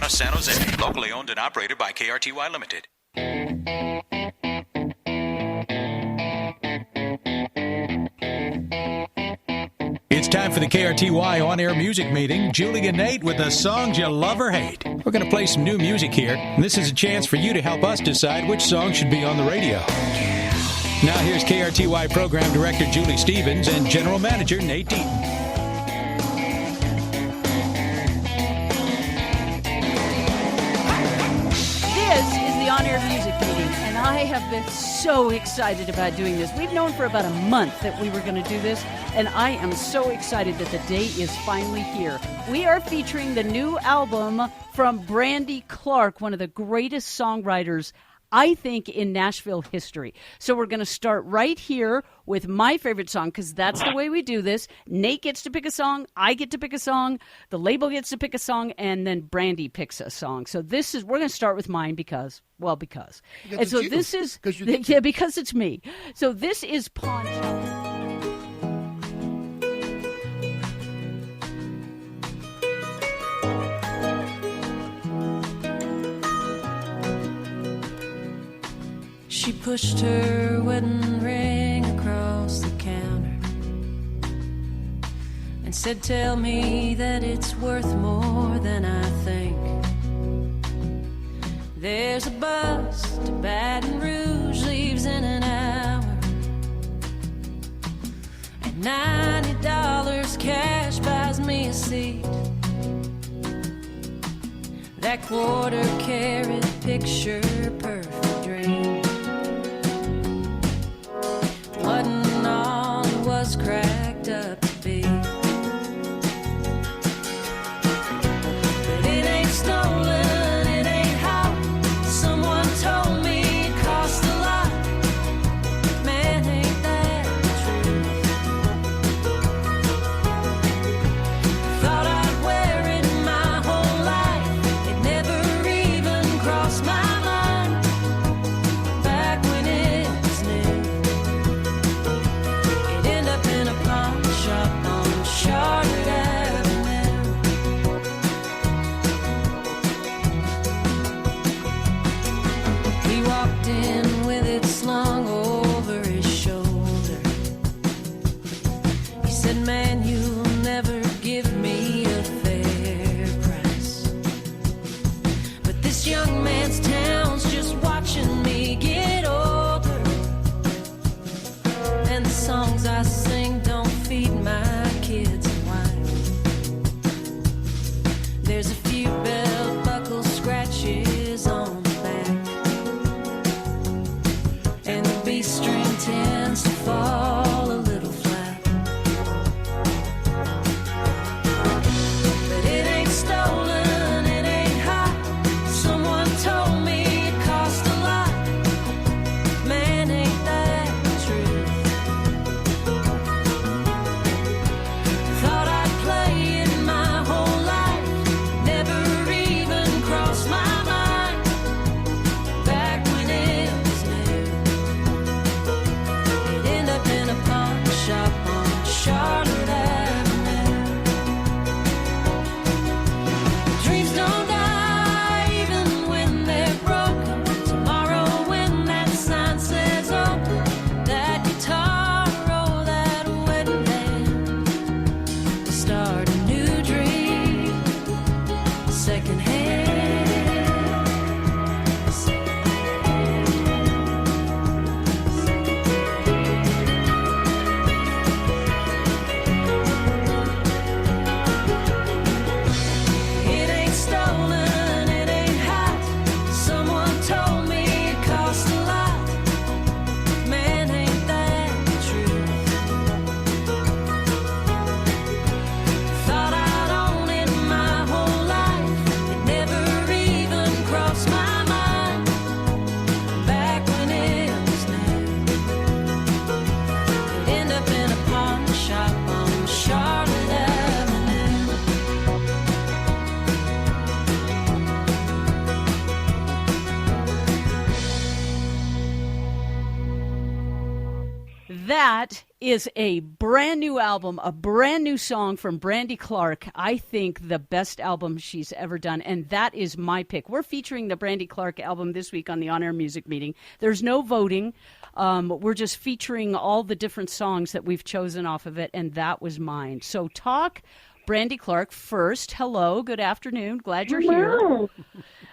West San Jose. Locally owned and operated by KRTY Limited. It's time for the KRTY on-air music meeting. Julie and Nate with the songs you love or hate. We're going to play some new music here, and this is a chance for you to help us decide which song should be on the radio. Now here's KRTY Program Director Julie Stevens and General Manager Nate Deaton. On-air music meeting, and I have been so excited about doing this. We've known for about a month that we were going to do this, and I am so excited that the day is finally here. We are featuring the new album from Brandy Clark, one of the greatest songwriters, I think, in Nashville history. So we're going to start right here with my favorite song, because that's the way we do this. Nate gets to pick a song, I get to pick a song, the label gets to pick a song, and then Brandy picks a song. So we're going to start with mine because. And so this is, because it's me. So this is Pawn Shop. She pushed her wedding ring across the counter and said, "Tell me that it's worth more than I think. There's a bus to Baton Rouge, leaves in an hour, and $90 cash buys me a seat. That quarter-carat picture perfect dream wasn't all it was cracked up to be. But it ain't stolen, it ain't hot. Someone told me it cost a lot. Man, ain't that the truth? Thought I'd wear it my whole life. It never even crossed my mind. Back when it was new. It ended up in a pawn shop on Charlotte Avenue. He walked in with it slung over his shoulder. He said, "Man, you'll never give me a fair price. But this young man's town's just watching me get older. And the songs I sing don't feed my kids and wife. There's a few belt buckle scratches on the back, and the B string tends to fall a little flat. But it ain't stolen, it ain't hot. Someone told me it cost a lot. Man, ain't that the truth? Thought I'd play it my whole life. Never even crossed my mind. Back when it was new. It ended up in a pawn shop on Charlotte Avenue. Dreams don't die even when they're broken. Tomorrow when that sign says open, that guitar or that wedding band will start a new dream, second hand. It ain't stolen, it ain't hot. Someone told me it cost a lot. Man, ain't that the truth? Thought I'd own it my whole life. It never even crossed my mind. Back when it was new. It ended up in a pawn shop on Charlotte Avenue. That is a brand new album, a brand new song from Brandy Clark. I think the best album she's ever done, and that is my pick. We're featuring the Brandy Clark album this week on the On Air Music Meeting. There's no voting. We're just featuring all the different songs that we've chosen off of it, and that was mine. So talk Brandy Clark first. Hello, good afternoon. Glad you're here.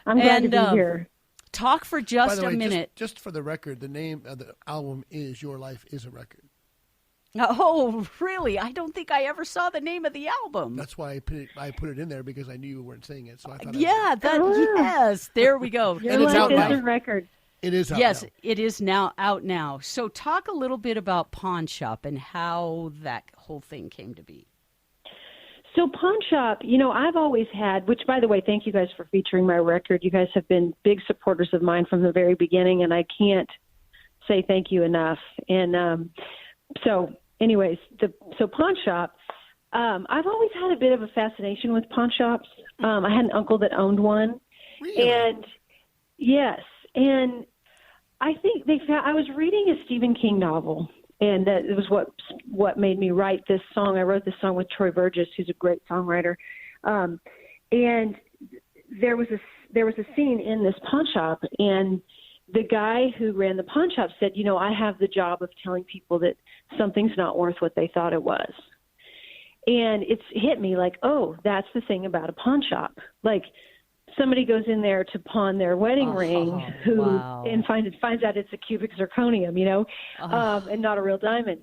I'm glad to be here. Talk for just a minute. Just for the record, the name of the album is Your Life is a Record. Oh, really? I don't think I ever saw the name of the album. That's why I put it in there, because I knew you weren't saying it. So I thought yes, there we go. Your And it's Life out is now. a Record. It is out Yes, now. it is now out now. So talk a little bit about Pawn Shop and how that whole thing came to be. So Pawn Shop, I've always had, which, by the way, thank you guys for featuring my record. You guys have been big supporters of mine from the very beginning, and I can't say thank you enough. And anyways, so Pawn Shop, I've always had a bit of a fascination with pawn shops. I had an uncle that owned one. Really? And yes, and I think I was reading a Stephen King novel, and that it was what made me write this song. I wrote this song with Troy Burgess, who's a great songwriter. And there was a scene in this pawn shop, and the guy who ran the pawn shop said, I have the job of telling people that something's not worth what they thought it was. And it's hit me like, oh, that's the thing about a pawn shop. Like, somebody goes in there to pawn their wedding ring and finds out it's a cubic zirconium, and not a real diamond.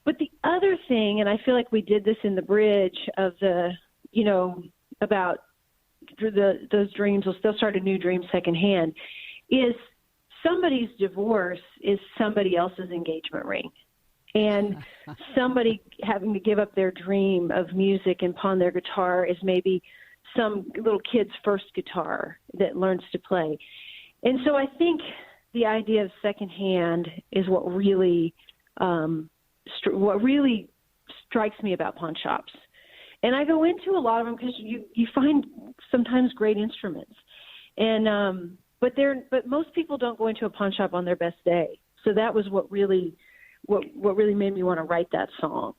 But the other thing, and I feel like we did this in the bridge of the, about those dreams, they'll start a new dream secondhand, is somebody's divorce is somebody else's engagement ring. And somebody having to give up their dream of music and pawn their guitar is maybe some little kid's first guitar that learns to play. And so I think the idea of secondhand is what really strikes me about pawn shops. And I go into a lot of them because you find sometimes great instruments. And but most people don't go into a pawn shop on their best day. So that was what really made me want to write that song.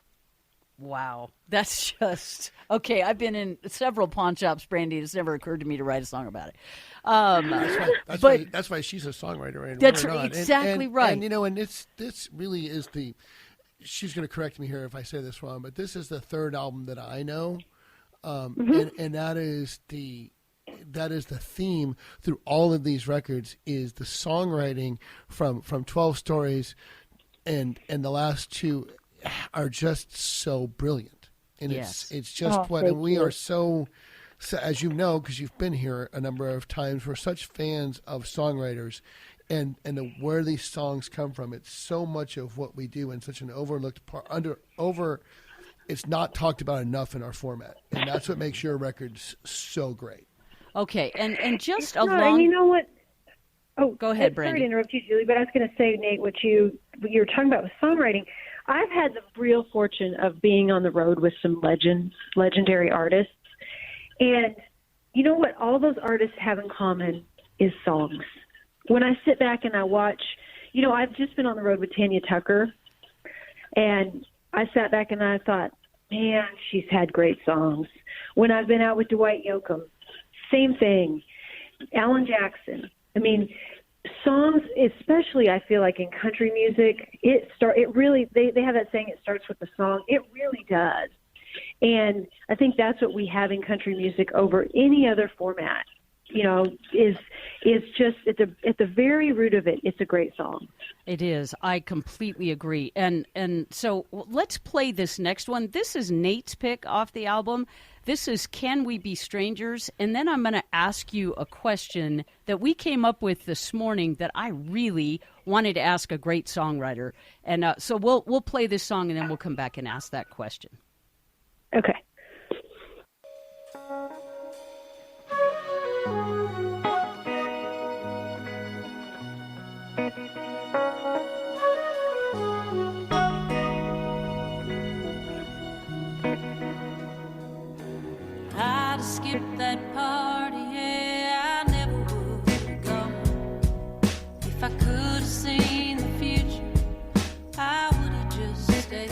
Wow. That's just okay. I've been in several pawn shops, Brandy. It's never occurred to me to write a song about it. That's why she's a songwriter. And that's we're not. exactly right. And this really is she's going to correct me here if I say this wrong, but this is the third album that I know. And that is the theme through all of these records is the songwriting from 12 Stories and the last two are just so brilliant. And it's just and we are so as you know, because you've been here a number of times, we're such fans of songwriters and where these songs come from. It's so much of what we do and such an overlooked part it's not talked about enough in our format. And that's what makes your records so great. Okay. And just and you know what? Oh, go ahead, Brandy. Sorry to interrupt you, Julie, but I was going to say, Nate, what you were talking about with songwriting. I've had the real fortune of being on the road with some legendary artists. And you know what all those artists have in common is songs. When I sit back and I watch, I've just been on the road with Tanya Tucker, and I sat back and I thought, man, she's had great songs. When I've been out with Dwight Yoakam, same thing. Alan Jackson. I mean, songs, especially I feel like in country music, they have that saying, it starts with the song. It really does. And I think that's what we have in country music over any other format, is just at the very root of it, it's a great song. It is. I completely agree. And so let's play this next one. This is Nate's pick off the album. This is Can We Be Strangers? And then I'm going to ask you a question that we came up with this morning that I really wanted to ask a great songwriter. And so we'll play this song and then we'll come back and ask that question. Okay. I'd skip that party, yeah, I never would have gone. If I could have seen the future, I would have just stayed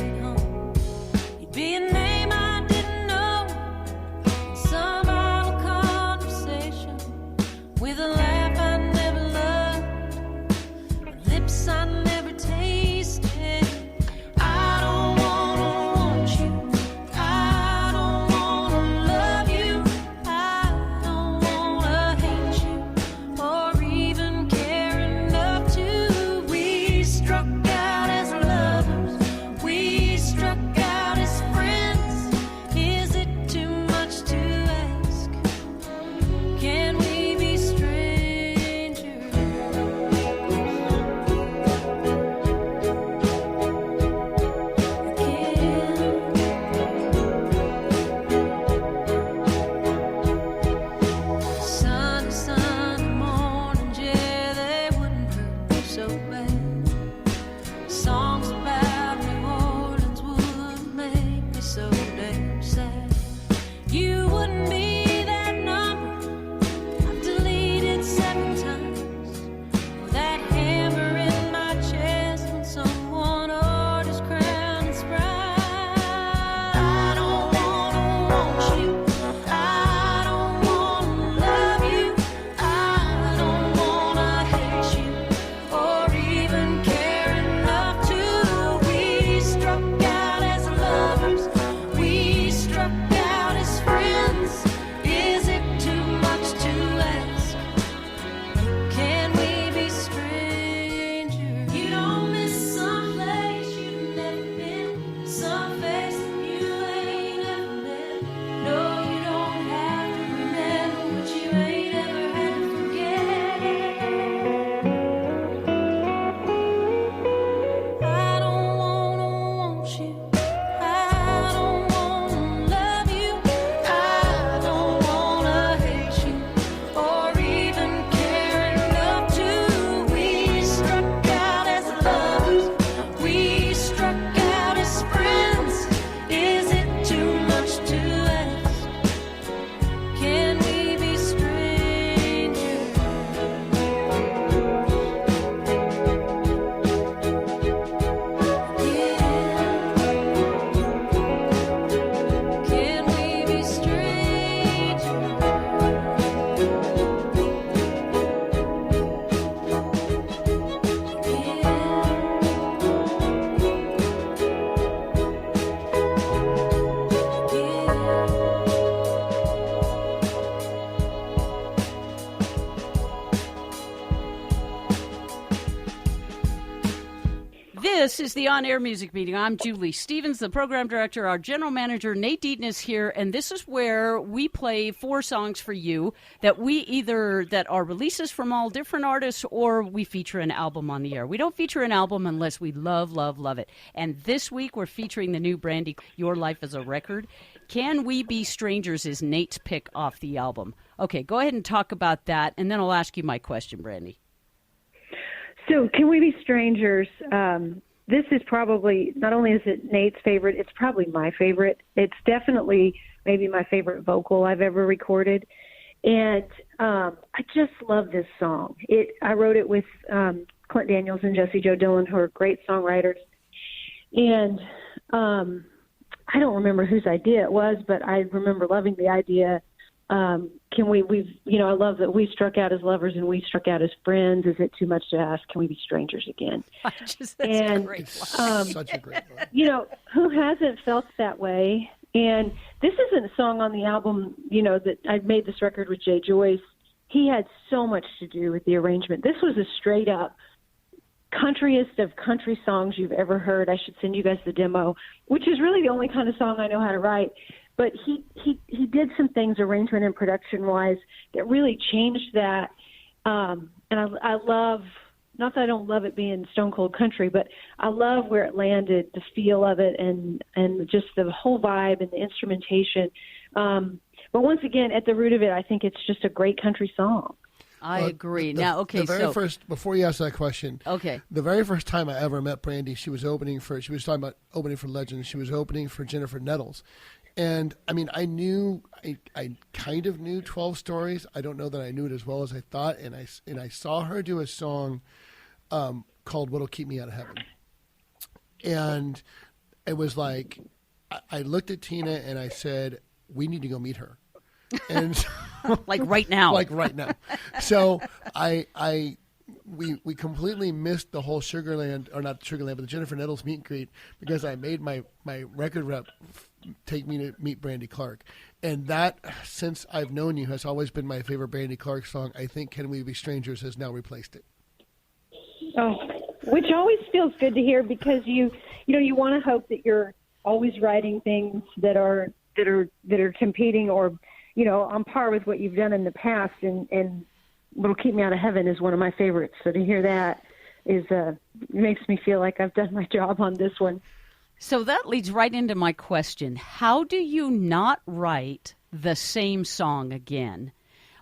This is the On-Air Music Meeting. I'm Julie Stevens, the program director. Our general manager, Nate Deaton, is here, and this is where we play 4 songs for you that are releases from all different artists, or we feature an album on the air. We don't feature an album unless we love it. And this week we're featuring the new Brandy, Your Life as a Record. Can We Be Strangers is Nate's pick off the album. Okay, go ahead and talk about that, and then I'll ask you my question, Brandy. So, Can We Be Strangers? This is probably, not only is it Nate's favorite, it's probably my favorite. It's definitely maybe my favorite vocal I've ever recorded. And I just love this song. I wrote it with Clint Daniels and Jessie Jo Dillon, who are great songwriters. And I don't remember whose idea it was, but I remember loving the idea. I love that we struck out as lovers and we struck out as friends. Is it too much to ask? Can we be strangers again? That's a great line. Such a great line. Who hasn't felt that way? And this isn't a song on the album, that I made this record with Jay Joyce. He had so much to do with the arrangement. This was a straight up countryest of country songs you've ever heard. I should send you guys the demo, which is really the only kind of song I know how to write. But he did some things arrangement and production-wise that really changed that. And I love, not that I don't love it being stone cold country, but I love where it landed, the feel of it, and just the whole vibe and the instrumentation. But once again, at the root of it, I think it's just a great country song. I agree. Before you ask that question, okay, the very first time I ever met Brandy, she was talking about opening for Legends. She was opening for Jennifer Nettles. And I mean, I kind of knew 12 Stories. I don't know that I knew it as well as I thought. And I saw her do a song called "What'll Keep Me Out of Heaven," and it was like I looked at Tina and I said, "We need to go meet her," and like right now. So we completely missed the whole Sugarland, or not Sugarland, but the Jennifer Nettles meet and greet, because I made my record rep take me to meet Brandy Clark. And that, since I've known you, has always been my favorite Brandy Clark song. I think "Can We Be Strangers" has now replaced it. Oh, which always feels good to hear, because you want to hope that you're always writing things that are competing or, on par with what you've done in the past. And "What'll Keep Me Out of Heaven" is one of my favorites. So to hear that makes me feel like I've done my job on this one. So that leads right into my question. How do you not write the same song again?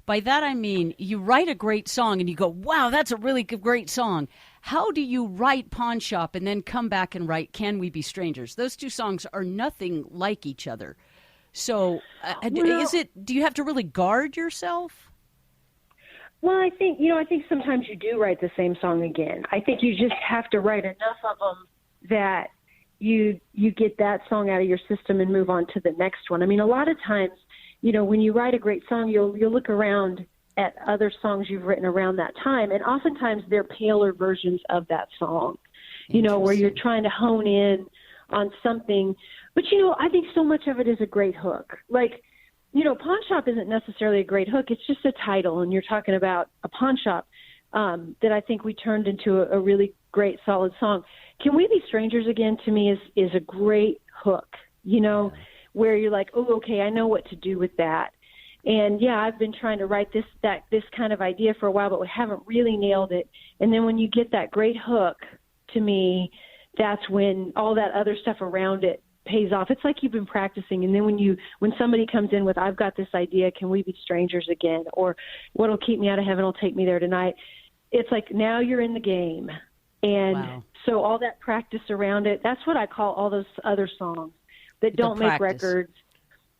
By that I mean you write a great song and you go, wow, that's a really great song. How do you write Pawn Shop and then come back and write "Can We Be Strangers"? Those two songs are nothing like each other. So do you have to really guard yourself? Well, I think sometimes you do write the same song again. I think you just have to write enough of them that you get that song out of your system and move on to the next one. I mean, a lot of times, when you write a great song, you'll look around at other songs you've written around that time, and oftentimes they're paler versions of that song, where you're trying to hone in on something. But, I think so much of it is a great hook. Like, Pawn Shop isn't necessarily a great hook. It's just a title, and you're talking about a pawn shop that I think we turned into a really great, solid song. "Can We Be Strangers" again, to me, is a great hook, where you're like, oh, okay, I know what to do with that. And, yeah, I've been trying to write this kind of idea for a while, but we haven't really nailed it. And then when you get that great hook, to me, that's when all that other stuff around it pays off. It's like you've been practicing, and then when somebody comes in with, "I've got this idea, can we be strangers again?" or "What'll keep me out of heaven will take me there tonight," it's like now you're in the game. And so all that practice around it, that's what I call all those other songs that don't make records.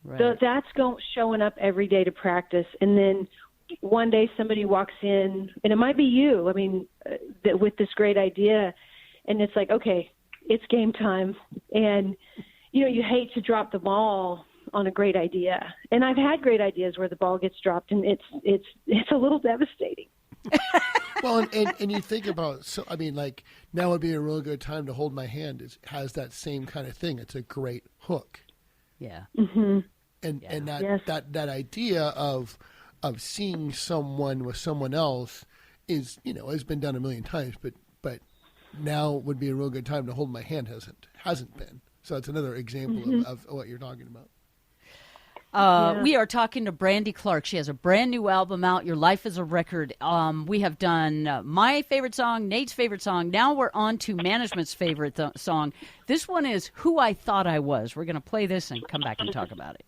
Right. That's showing up every day to practice. And then one day somebody walks in, and it might be you, with this great idea, and it's like, okay, it's game time. And, you hate to drop the ball on a great idea. And I've had great ideas where the ball gets dropped, and it's a little devastating. Well, and you think about, now would be a real good time to hold my hand. Has that same kind of thing. It's a great hook. Yeah. Mm-hmm. And that idea of seeing someone with someone else is, has been done a million times, but now would be a real good time to hold my hand hasn't been. So it's another example of what you're talking about. We are talking to Brandy Clark. She has a brand new album out, Your Life is a Record. We have done my favorite song, Nate's favorite song. Now we're on to management's favorite song. This one is Who I Thought I Was. We're going to play this and come back and talk about it.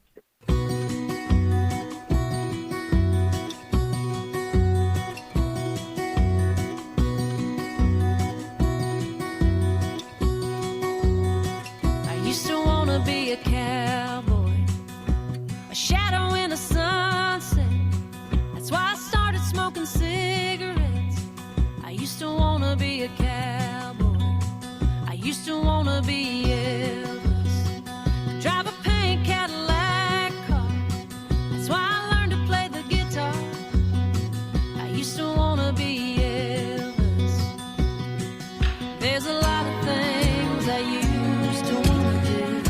I used to want to be a cowboy, a shadow in the sunset. That's why I started smoking cigarettes. I used to want to be a cowboy. I used to want to be Elvis. Drive a pink Cadillac car. That's why I learned to play the guitar. I used to want to be Elvis. There's a lot of things I used to want to do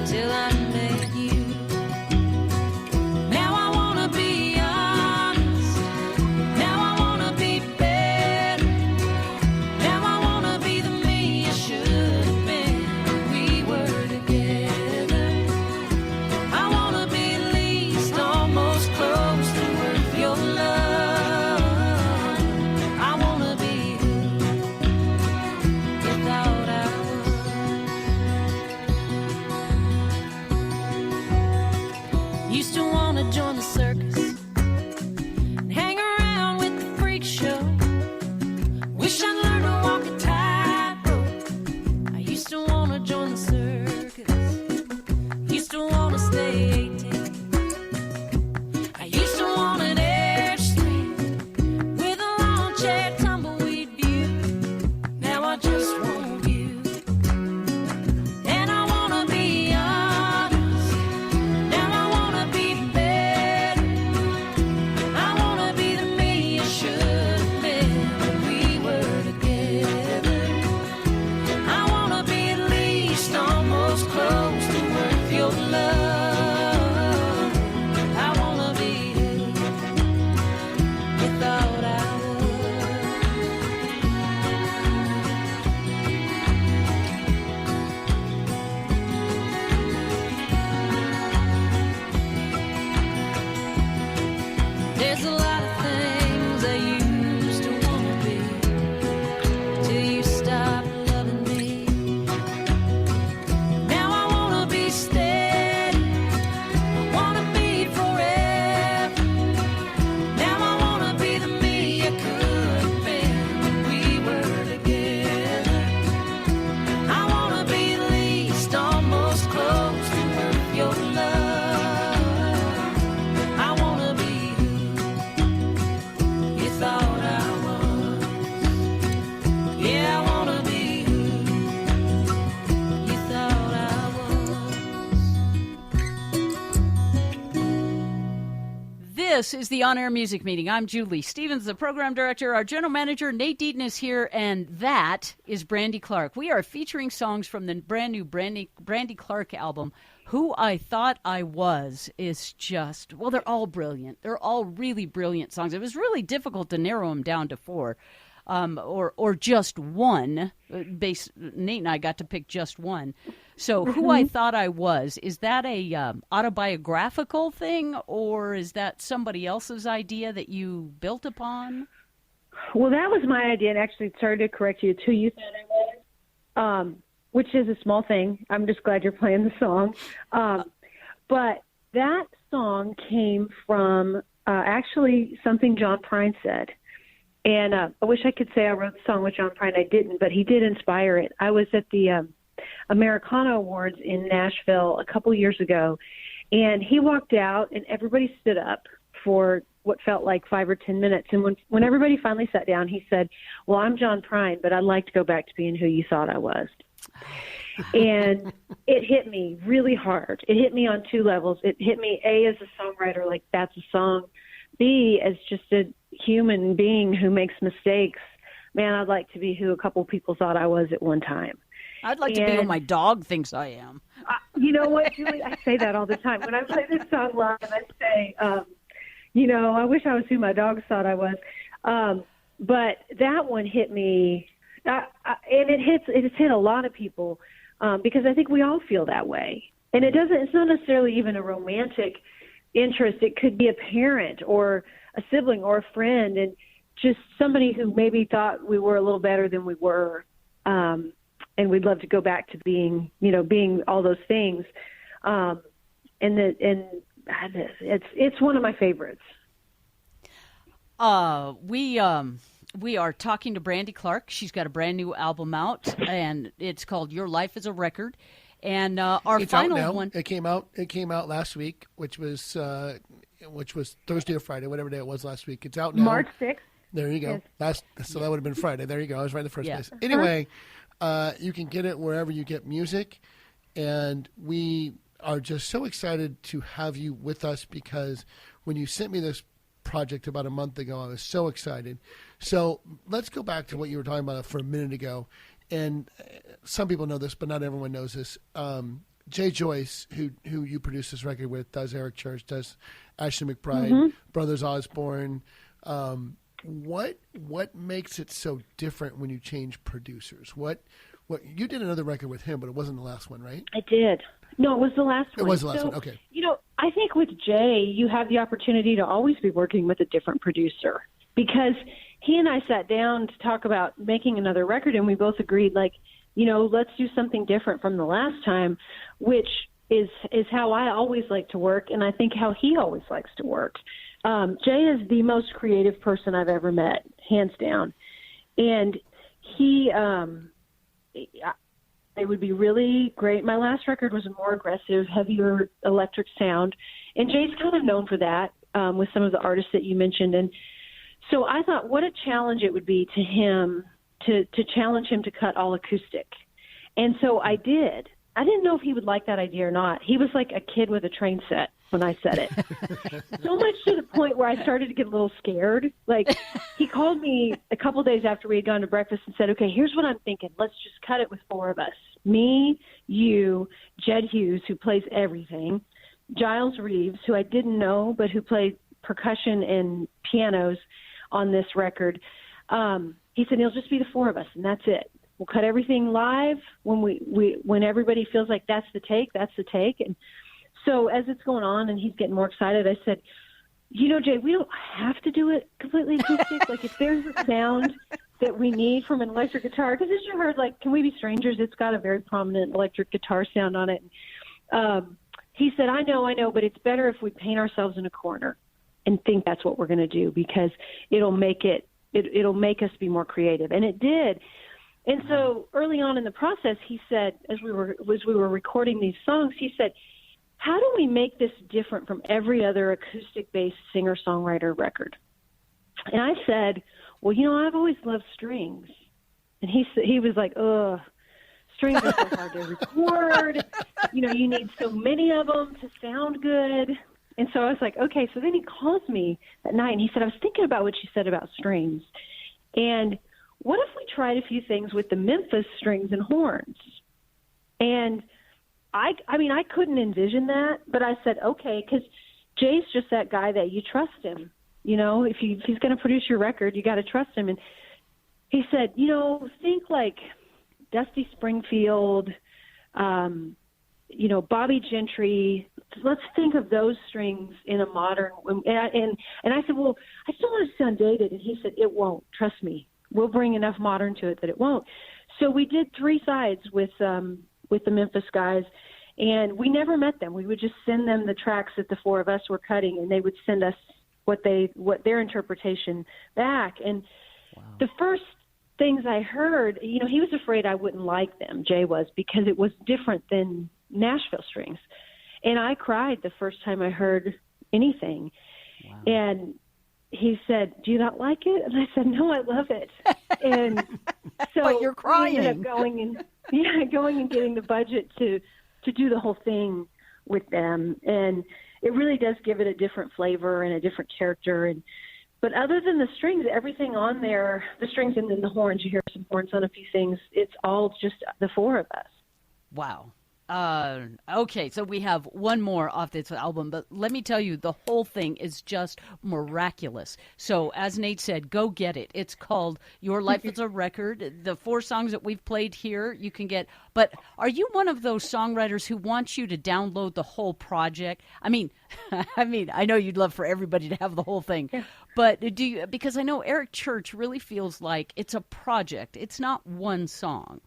till I met you. Now I want to be honest. Now I want to be better. Now I want to be the me I should have been when we were together. I want to be at least almost close to worth your love. I want to be who you thought I was. Used to want to join the circus and hang around with the freak show. Wish I'd learned to walk a tightrope. I used to want to join the circus. Used to want to stay 18. I used to want an Airstream with a lawn chair, tumbleweed view. Now I just want you. And I want to be honest. Now I want to be better. I want to be the me I should have been when we were together. I want to be at least almost close to worth your love. I want to be who you thought I was. There's a lot of things I used to want to be till you stopped loving me. Now I want to be steady. I want to be forever. Now I want to be the me I could have been when we were together. I want to be at least almost close to worth your love. I want to be who you thought I was. Yeah, I want to be who you thought I was. This is the On Air Music Meeting. I'm Julie Stevens, the program director. Our general manager, Nate Deaton, is here, and that is Brandy Clark. We are featuring songs from the brand new Brandy Clark album. Who I Thought I Was is just, well, they're all brilliant. They're all really brilliant songs. It was really difficult to narrow them down to four. Or just one. Nate and I got to pick just one. So, Who I Thought I Was, is that a autobiographical thing, or is that somebody else's idea that you built upon? Well, that was my idea, and actually, sorry to correct you, it's Who You Thought I Was, which is a small thing. I'm just glad you're playing the song. But that song came from actually something John Prine said. And I wish I could say I wrote the song with John Prine. I didn't, but he did inspire it. I was at the Americana Awards in Nashville a couple years ago, and he walked out, and everybody stood up for what felt like 5 or 10 minutes. And when everybody finally sat down, he said, well, I'm John Prine, but I'd like to go back to being who you thought I was. And it hit me really hard. It hit me on two levels. It hit me, A, as a songwriter, like that's a song. B, as just a human being who makes mistakes. Man, I'd like to be who a couple people thought I was at one time. I'd like to be who my dog thinks I am. You know what, Julie? I say that all the time. When I play this song live, I say, I wish I was who my dogs thought I was. but that one hit me, and it's hit a lot of people because I think we all feel that way. And it's not necessarily even a romantic interest. It could be a parent or a sibling or a friend, and just somebody who maybe thought we were a little better than we were. And we'd love to go back to being all those things. And it's one of my favorites. We are talking to Brandy Clark. She's got a brand new album out, and it's called Your Life is a Record. And it's final one, it came out last week, which was Thursday or Friday, whatever day it was last week. It's out now. March 6th. There you go. Yes. So that would have been Friday. There you go. I was right in the first place. Anyway, you can get it wherever you get music, and we are just so excited to have you with us because when you sent me this project about a month ago, I was so excited. So let's go back to what you were talking about for a minute ago. And some people know this, but not everyone knows this. Jay Joyce, who you produced this record with, does Eric Church, does Ashley McBride, Brothers Osborne. What makes it so different when you change producers? What you did another record with him, but it wasn't the last one, right? I did. No, it was the last one. It was the last one. Okay. I think with Jay, you have the opportunity to always be working with a different producer because he and I sat down to talk about making another record, and we both agreed, let's do something different from the last time, which is how I always like to work, and I think how he always likes to work. Jay is the most creative person I've ever met, hands down. And they would be really great. My last record was a more aggressive, heavier electric sound, and Jay's kind of known for that with some of the artists that you mentioned. And so I thought what a challenge it would be to him to challenge him to cut all acoustic. And so I did. I didn't know if he would like that idea or not. He was like a kid with a train set when I said it. So much to the point where I started to get a little scared. Like, he called me a couple days after we had gone to breakfast and said, okay, here's what I'm thinking. Let's just cut it with four of us. Me, you, Jed Hughes, who plays everything, Giles Reeves, who I didn't know, but who played percussion and pianos on this record. He said, it'll just be the four of us, and that's it. We'll cut everything live when everybody feels like that's the take, that's the take. And so as it's going on and he's getting more excited, I said, Jay, we don't have to do it completely acoustic. Like, if there's a sound that we need from an electric guitar, because as you heard, like, Can We Be Strangers, it's got a very prominent electric guitar sound on it. He said, I know, but it's better if we paint ourselves in a corner and think that's what we're going to do, because it'll make us be more creative. And it did. And so early on in the process, he said, as we were recording these songs, he said, how do we make this different from every other acoustic-based singer-songwriter record? And I said, well, I've always loved strings. And he was like, ugh, strings are so hard to record. You need so many of them to sound good. And so I was like, okay. So then he calls me that night, and he said, I was thinking about what you said about strings. And what if we tried a few things with the Memphis strings and horns? And I couldn't envision that, but I said, okay, because Jay's just that guy that you trust him. If he's going to produce your record, you got to trust him. And he said, think like Dusty Springfield, Bobby Gentry. Let's think of those strings in a modern. And I said, well, I still want to sound dated. And he said, it won't. Trust me. We'll bring enough modern to it that it won't. So we did 3 sides with the Memphis guys, and we never met them. We would just send them the tracks that the four of us were cutting, and they would send us what their interpretation back. And the first things I heard, he was afraid I wouldn't like them, Jay was, because it was different than Nashville strings. And I cried the first time I heard anything. Wow. And he said, do you not like it? And I said, no, I love it. And so but you're crying. We ended up going and getting the budget to do the whole thing with them. And it really does give it a different flavor and a different character. But other than the strings, everything on there, the strings and then the horns, you hear some horns on a few things, it's all just the four of us. Wow. Okay, so we have one more off this album, but let me tell you, the whole thing is just miraculous. So, as Nate said, go get it. It's called Your Life is a Record. The 4 songs that we've played here, you can get. But are you one of those songwriters who wants you to download the whole project? I mean, I know you'd love for everybody to have the whole thing, but do you? Because I know Eric Church really feels like it's a project. It's not one song.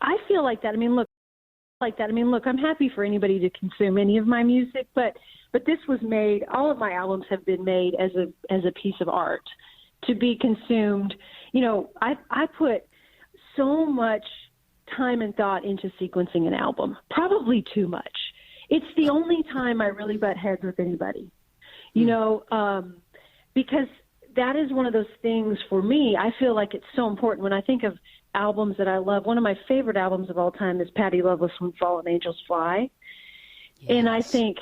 I feel like that. Look, I'm happy for anybody to consume any of my music, but this was made, all of my albums have been made as a piece of art to be consumed. You know, I put so much time and thought into sequencing an album, probably too much. It's the only time I really butt heads with anybody, you know, because that is one of those things for me. I feel like it's so important when I think of albums that I love. One of my favorite albums of all time is Patti Loveless' When Fallen Angels Fly. Yes. And I think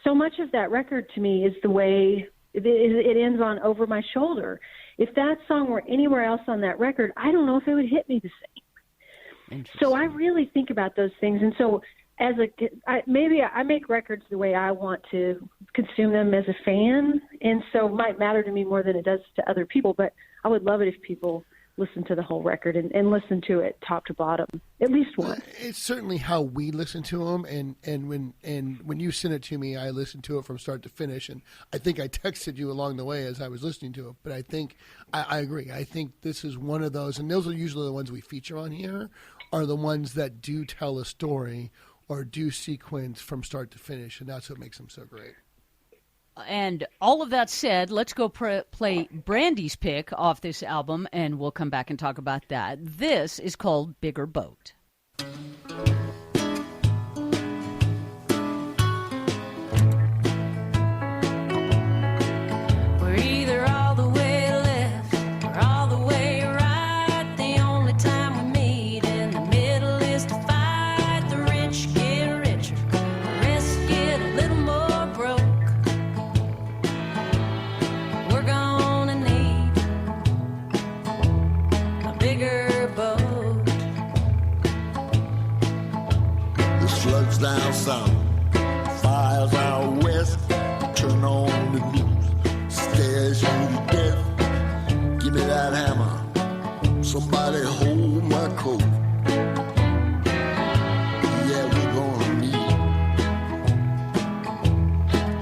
so much of that record to me is the way it ends on Over My Shoulder. If that song were anywhere else on that record, I don't know if it would hit me the same. So I really think about those things. And so maybe I make records the way I want to consume them as a fan. And so it might matter to me more than it does to other people, but I would love it if people listen to the whole record and listen to it top to bottom at least once. It's certainly how we listen to them, and when you sent it to me, I listened to it from start to finish, and I think I texted you along the way as I was listening to it. But I think I agree. I think this is one of those, and those are usually the ones we feature on here, are the ones that do tell a story or do sequence from start to finish, and that's what makes them so great. And all of that said, let's go play Brandy's pick off this album, and we'll come back and talk about that. This is called Bigger Boat. We're either all the way left or all the way right. The only time we meet in the middle is to fight. The rich get richer, the rest get a little more broke. We're gonna need a bigger boat. The slugs down south, fires out west. Turn on the news, scares you to death. Give me that hammer, somebody hold my coat. Yeah, we're gonna need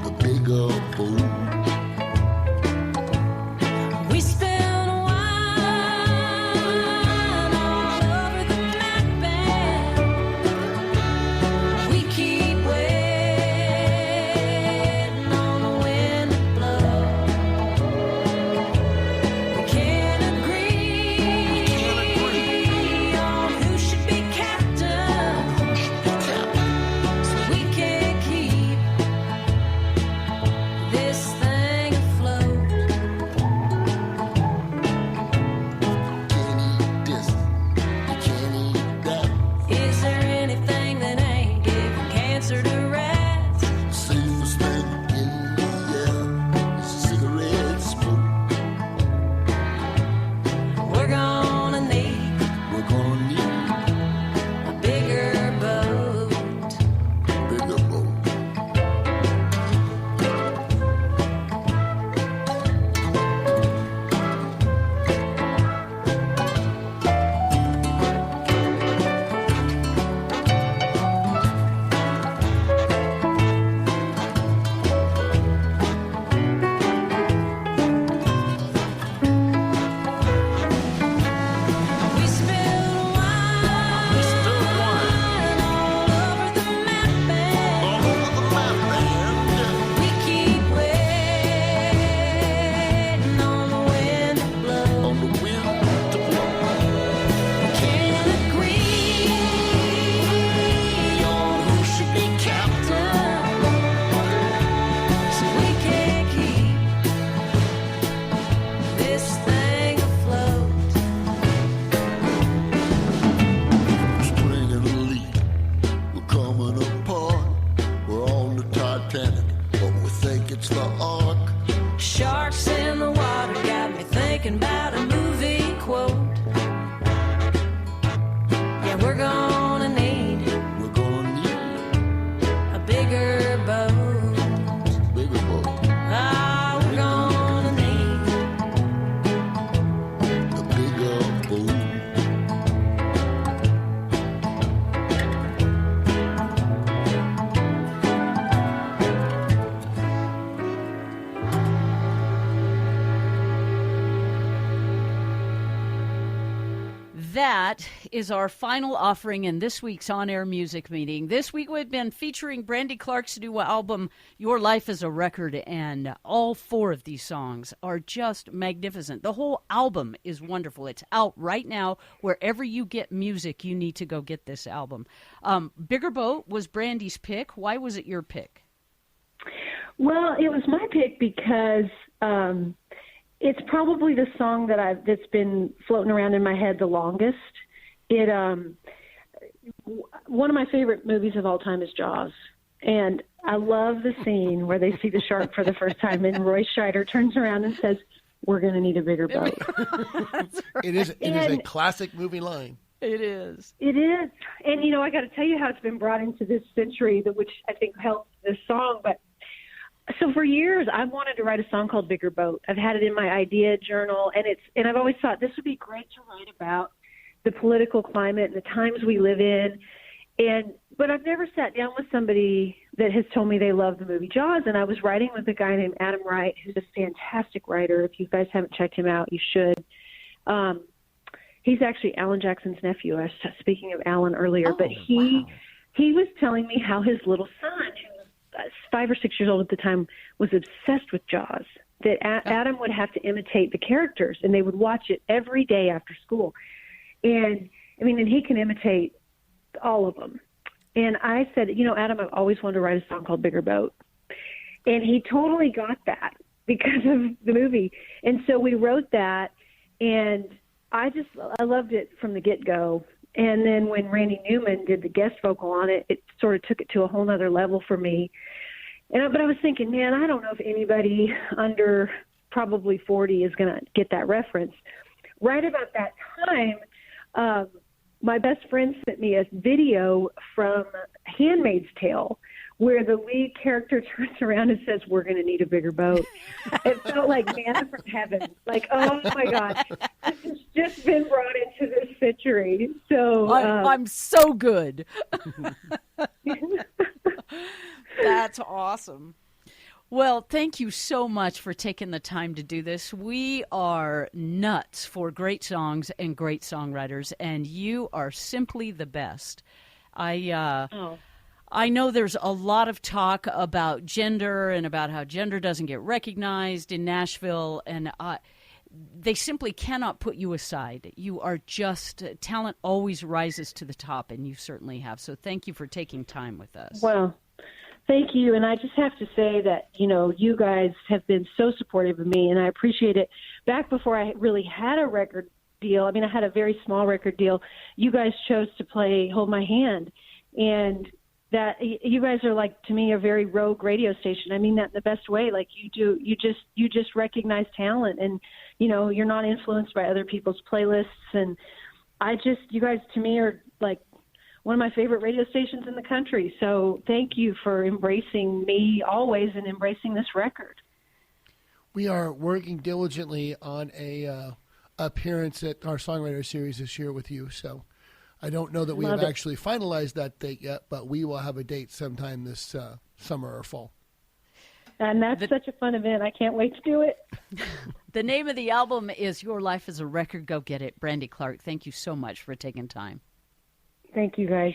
the bigger boat. We spilled wine all over the map, and we keep waiting on the wind to blow. We can't agree on who should be captain, so we can't keep this thing afloat. Can't eat this, you can't eat that. Is there anything that ain't giving cancer to rats? Safest thing in the air is cigarette smoke. We're gonna need a bigger boat. Bigger boat. We spilled wine all over the map, and we keep waiting on the wind to blow. Can't agree on who should be captain, so we can't keep this thing afloat. Spring and a leak, we're coming apart. We're on the Titanic, but we think it's the Ark. Sharks in the water got me thinking about a movie quote. Yeah, we're gonna need that is our final offering in this week's on-air music meeting. This week we've been featuring Brandy Clark's new album, Your Life is a Record, and all 4 of these songs are just magnificent. The whole album is wonderful. It's out right now. Wherever you get music, you need to go get this album. Bigger Boat was Brandy's pick. Why was it your pick? Well, it was my pick because it's probably the song that's been floating around in my head the longest. One of my favorite movies of all time is Jaws, and I love the scene where they see the shark for the first time, and Roy Scheider turns around and says, "We're going to need a bigger boat." It is a classic movie line. It is. It is, and I got to tell you how it's been brought into this century, which I think helps this song, but. So for years, I've wanted to write a song called Bigger Boat. I've had it in my idea journal, and I've always thought this would be great to write about the political climate and the times we live in. But I've never sat down with somebody that has told me they love the movie Jaws. And I was writing with a guy named Adam Wright, who's a fantastic writer. If you guys haven't checked him out, you should. He's actually Alan Jackson's nephew. I was speaking of Alan earlier, but he was telling me how his little son, who 5 or 6 years old at the time, was obsessed with Jaws, that Adam would have to imitate the characters, and they would watch it every day after school. And he can imitate all of them. And I said, Adam, I've always wanted to write a song called Bigger Boat. And he totally got that because of the movie. And so we wrote that, and I loved it from the get-go. And then when Randy Newman did the guest vocal on it, it sort of took it to a whole nother level for me. But I was thinking, man, I don't know if anybody under probably 40 is going to get that reference. Right about that time, my best friend sent me a video from Handmaid's Tale where the lead character turns around and says, "We're going to need a bigger boat." It felt like manna from heaven. Like, oh, my God. This has just been brought into this century. So I'm so good. That's awesome. Well, thank you so much for taking the time to do this. We are nuts for great songs and great songwriters, and you are simply the best. I know there's a lot of talk about gender and about how gender doesn't get recognized in Nashville, and they simply cannot put you aside. You are just, talent always rises to the top, and you certainly have. So thank you for taking time with us. Well, thank you. And I just have to say that, you guys have been so supportive of me, and I appreciate it. Back before I really had a record deal, I had a very small record deal, you guys chose to play Hold My Hand. And that you guys are, like, to me, a very rogue radio station. I mean that in the best way. Like, you just recognize talent, and you're not influenced by other people's playlists. And you guys to me are like one of my favorite radio stations in the country. So thank you for embracing me always and embracing this record. We are working diligently on a appearance at our Songwriter Series this year with you. So I don't know that we have actually finalized that date yet, but we will have a date sometime this summer or fall. And that's such a fun event. I can't wait to do it. The name of the album is Your Life is a Record. Go get it. Brandy Clark, thank you so much for taking time. Thank you, guys.